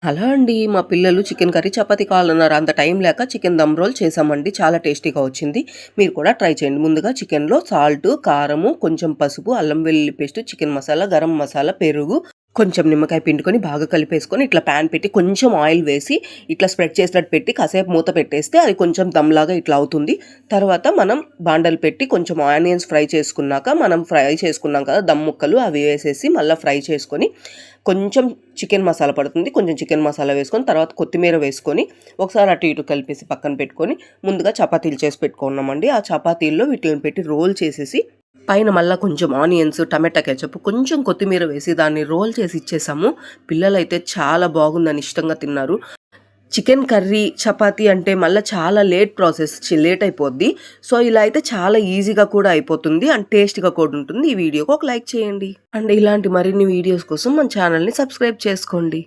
Hello అండి. మా పిల్లలు చికెన్ కర్రీ, చపాతీ కావాలన్నారు. అంత టైం లేక చికెన్ దమ్ రోల్ చేశామండి. చాలా టేస్టీగా వచ్చింది. మీరు కూడా ట్రై చేయండి. ముందుగా చికెన్‌లో సాల్టు, కారము, కొంచెం పసుపు, అల్లం వెల్లుల్లి పేస్ట్, చికెన్ మసాలా, గరం మసాలా, పెరుగు, కొంచెం నిమ్మకాయ పిండుకొని బాగా కలిపేసుకొని ఇట్లా పాన్ పెట్టి కొంచెం ఆయిల్ వేసి ఇట్లా స్ప్రెడ్ చేసినట్టు పెట్టి కాసేపు మూత పెట్టేస్తే అది కొంచెం దమ్‌లాగా ఇట్లా అవుతుంది. తర్వాత మనం బాండలు పెట్టి కొంచెం ఆనియన్స్ ఫ్రై చేసుకున్నాక మనం ఫ్రై చేసుకున్నాం కదా దమ్ ముక్కలు అవి వేసేసి మళ్ళా ఫ్రై చేసుకొని కొంచెం చికెన్ మసాలా పడుతుంది. కొంచెం చికెన్ మసాలా వేసుకొని తర్వాత కొత్తిమీర వేసుకొని ఒకసారి అటు ఇటు కలిపేసి పక్కన పెట్టుకొని ముందుగా చపాతీలు చేసి పెట్టుకున్నామండి. ఆ చపాతీల్లో వీటిని పెట్టి రోల్ చేసేసి పైన మళ్ళా కొంచెం ఆనియన్స్, టమాటా కెచప్, కొంచెం కొత్తిమీర వేసి దాన్ని రోల్ చేసి ఇచ్చేసాము. పిల్లలైతే చాలా బాగుందని ఇష్టంగా తిన్నారు. చికెన్ కర్రీ, చపాతీ అంటే మళ్ళా చాలా లేట్ ప్రాసెస్. లేట్ అయిపోద్ది. సో, ఇలా అయితే చాలా ఈజీగా కూడా అయిపోతుంది. అండ్ టేస్ట్‌గా కూడా ఉంటుంది. ఈ వీడియోకి ఒక లైక్ చేయండి. అండ్ ఇలాంటి మరిన్ని వీడియోస్ కోసం మన ఛానల్‌ని సబ్స్క్రైబ్ చేసుకోండి.